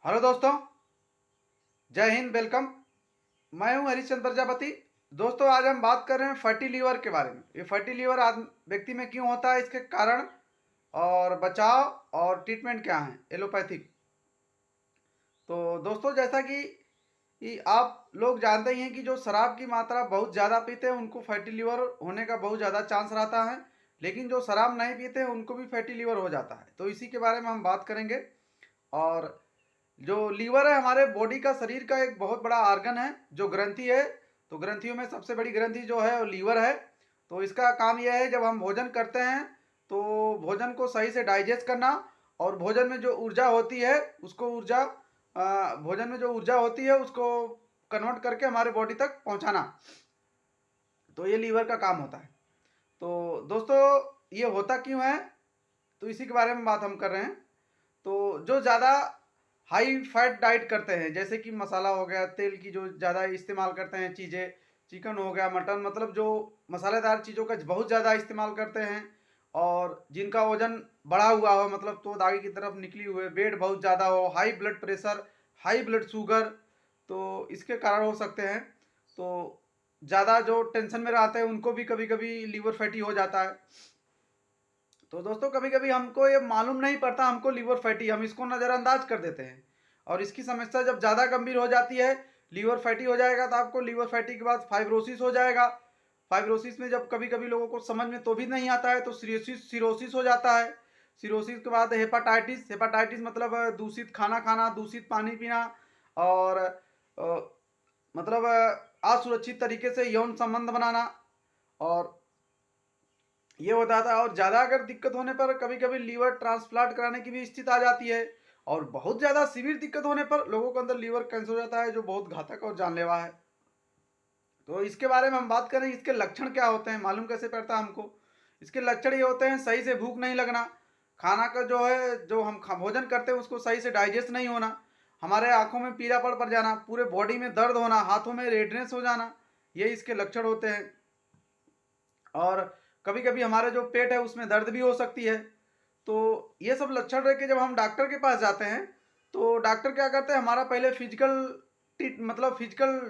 Hello दोस्तों, जय Hind, welcome. मैं हूं हरीश चंद्र प्रजापति। दोस्तों, आज हम बात कर रहे हैं फैटी लीवर के बारे में। ये फैटी लीवर व्यक्ति में क्यों होता है, इसके कारण और बचाव और ट्रीटमेंट क्या है एलोपैथिक। तो दोस्तों, जैसा कि आप लोग जानते ही हैं कि जो शराब की मात्रा बहुत ज़्यादा पीते हैं उनको फैटी लीवर होने का बहुत ज़्यादा चांस रहता है। लेकिन जो शराब नहीं पीते हैं उनको भी फैटी लीवर हो जाता है। तो इसी के बारे में हम बात करेंगे। और जो लीवर है हमारे बॉडी का, शरीर का एक बहुत बड़ा आर्गन है, जो ग्रंथि है। तो ग्रंथियों में सबसे बड़ी ग्रंथि जो है वो लीवर है। तो इसका काम यह है, जब हम भोजन करते हैं तो भोजन को सही से डाइजेस्ट करना, और भोजन में जो ऊर्जा होती है उसको भोजन में जो ऊर्जा होती है उसको कन्वर्ट करके हमारे बॉडी तक पहुंचाना। तो ये लीवर का काम होता है। तो दोस्तों, ये होता क्यों है, तो इसी के बारे में बात हम कर रहे हैं। तो जो ज़्यादा हाई फैट डाइट करते हैं, जैसे कि मसाला हो गया, तेल की जो ज़्यादा इस्तेमाल करते हैं चीज़ें, चिकन हो गया, मटन, मतलब जो मसालेदार चीज़ों का बहुत ज़्यादा इस्तेमाल करते हैं, और जिनका वजन बढ़ा हुआ हो, मतलब तो आगे की तरफ निकली हुए, वेट बहुत ज़्यादा हो, high blood pressure, high blood sugar, तो इसके कारण हो सकते हैं। तो ज़्यादा जो टेंशन में रहते हैं उनको भी कभी कभी लीवर फैटी हो जाता है। तो दोस्तों, कभी कभी हमको ये मालूम नहीं पड़ता हमको लीवर फैटी, हम इसको नज़रअंदाज कर देते हैं। और इसकी समस्या जब ज़्यादा गंभीर हो जाती है, लीवर फैटी हो जाएगा, तो आपको लीवर फैटी के बाद फाइब्रोसिस हो जाएगा। फाइब्रोसिस में जब कभी कभी लोगों को समझ में तो भी नहीं आता है, तो सिरोसिस हो जाता है। सिरोसिस के बाद हेपाटाइटिस। हेपाटाइटिस मतलब दूषित खाना खाना, दूषित पानी पीना, और मतलब असुरक्षित तरीके से यौन संबंध बनाना, और ये होता था। और ज़्यादा अगर दिक्कत होने पर कभी कभी लीवर ट्रांसप्लांट कराने की भी स्थिति आ जाती है। और बहुत ज़्यादा सीवियर दिक्कत होने पर लोगों के अंदर लीवर कैंसर हो जाता है, जो बहुत घातक और जानलेवा है। तो इसके बारे में हम बात करें, इसके लक्षण क्या होते हैं, मालूम कैसे पड़ता है हमको। इसके लक्षण ये होते हैं: सही से भूख नहीं लगना, खाना का जो है, जो हम भोजन करते हैं उसको सही से डाइजेस्ट नहीं होना, हमारे आंखों में पीलापन पड़ जाना, पूरे बॉडी में दर्द होना, हाथों में रेडनेस हो जाना, ये इसके लक्षण होते हैं। और कभी कभी हमारे जो पेट है उसमें दर्द भी हो सकती है। तो ये सब लक्षण रह के जब हम डॉक्टर के पास जाते हैं, तो डॉक्टर क्या करते हैं, हमारा पहले फिजिकल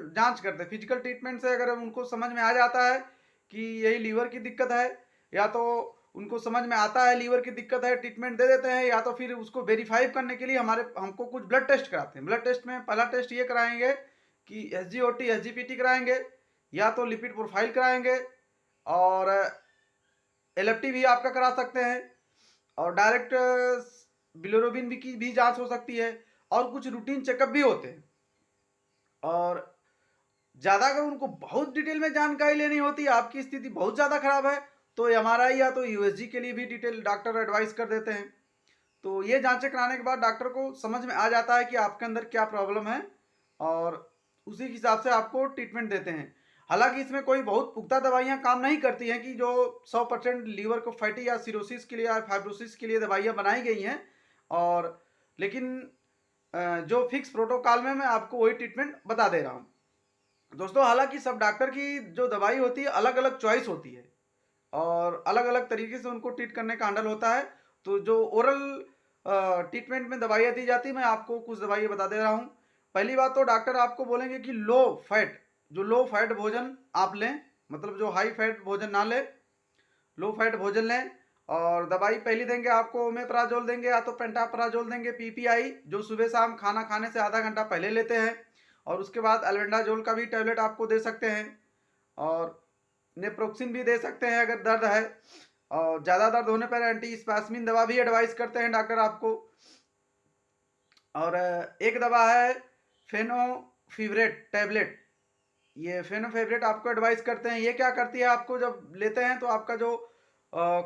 जांच करते हैं। फिजिकल ट्रीटमेंट से अगर उनको समझ में आ जाता है कि यही लीवर की दिक्कत है, या तो उनको समझ में आता है लीवर की दिक्कत है, ट्रीटमेंट दे देते हैं, या तो फिर उसको वेरीफाई करने के लिए हमको कुछ ब्लड टेस्ट कराते हैं। ब्लड टेस्ट में पहला टेस्ट ये कराएंगे कि SGOT SGPT कराएंगे, या तो लिपिड प्रोफाइल कराएंगे, और LFT भी आपका करा सकते हैं, और डायरेक्ट बिलोरोबिन भी की भी जांच हो सकती है, और कुछ रूटीन चेकअप भी होते हैं। और ज़्यादा अगर उनको बहुत डिटेल में जानकारी लेनी होती है, आपकी स्थिति बहुत ज़्यादा खराब है, तो MRI या तो USG के लिए भी डिटेल डॉक्टर एडवाइस कर देते हैं। तो ये जांचें कराने के बाद डॉक्टर को समझ में आ जाता है कि आपके अंदर क्या प्रॉब्लम है, और उसी के हिसाब से आपको ट्रीटमेंट देते हैं। हालांकि इसमें कोई बहुत पुख्ता दवाइयाँ काम नहीं करती हैं कि जो 100% लीवर को फैटी या सिरोसिस के लिए या फाइब्रोसिस के लिए दवाइयाँ बनाई गई हैं। और लेकिन जो फिक्स प्रोटोकॉल में मैं आपको वही ट्रीटमेंट बता दे रहा हूँ। दोस्तों, हालांकि सब डॉक्टर की जो दवाई होती है अलग अलग चॉइस होती है, और अलग अलग तरीके से उनको ट्रीट करने का हैंडल होता है। तो जो ओरल ट्रीटमेंट में दवाइयाँ दी जाती है, मैं आपको कुछ दवाइयाँ बता दे रहा हूँ। पहली बात तो डॉक्टर आपको बोलेंगे कि लो फैट भोजन आप लें, मतलब जो हाई फैट भोजन ना लें, लो फैट भोजन लें। और दवाई पहली देंगे आपको ओमेप्राजोल देंगे, या तो पेंटाप्राजोल देंगे, PPI, जो सुबह शाम खाना खाने से आधा घंटा पहले लेते हैं। और उसके बाद अल्बेंडाजोल का भी टैबलेट आपको दे सकते हैं, और नेप्रोक्सिन भी दे सकते हैं अगर दर्द है। और ज़्यादा दर्द होने पर एंटी स्पास्मिन दवा भी एडवाइस करते हैं डॉक्टर आपको। और एक दवा है फेनोफिवरेट टैबलेट। ये फेनोफेवरेट आपको एडवाइस करते हैं। ये क्या करती है, आपको जब लेते हैं तो आपका जो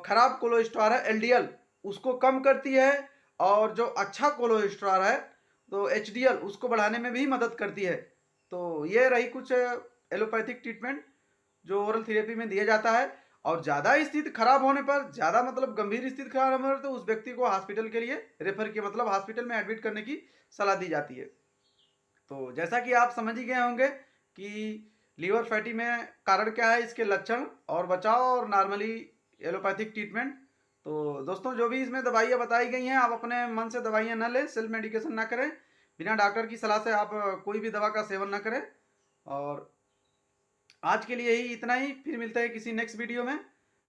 खराब कोलेस्ट्रॉल है LDL उसको कम करती है, और जो अच्छा कोलेस्ट्रॉल है तो HDL उसको बढ़ाने में भी मदद करती है। तो ये रही कुछ एलोपैथिक ट्रीटमेंट जो ओरल थेरेपी में दिया जाता है। और ज़्यादा स्थिति खराब होने पर, ज़्यादा मतलब गंभीर स्थिति खराब होने पर, तो उस व्यक्ति को हॉस्पिटल के लिए रेफर किया, मतलब हॉस्पिटल में एडमिट करने की सलाह दी जाती है। तो जैसा कि आप समझ ही गए होंगे कि लीवर फैटी में कारण क्या है, इसके लक्षण और बचाव, और नॉर्मली एलोपैथिक ट्रीटमेंट। तो दोस्तों, जो भी इसमें दवाइयाँ बताई गई हैं, आप अपने मन से दवाइयाँ न लें, सेल्फ मेडिकेशन ना करें। बिना डॉक्टर की सलाह से आप कोई भी दवा का सेवन ना करें। और आज के लिए ही इतना ही, फिर मिलते हैं किसी नेक्स्ट वीडियो में।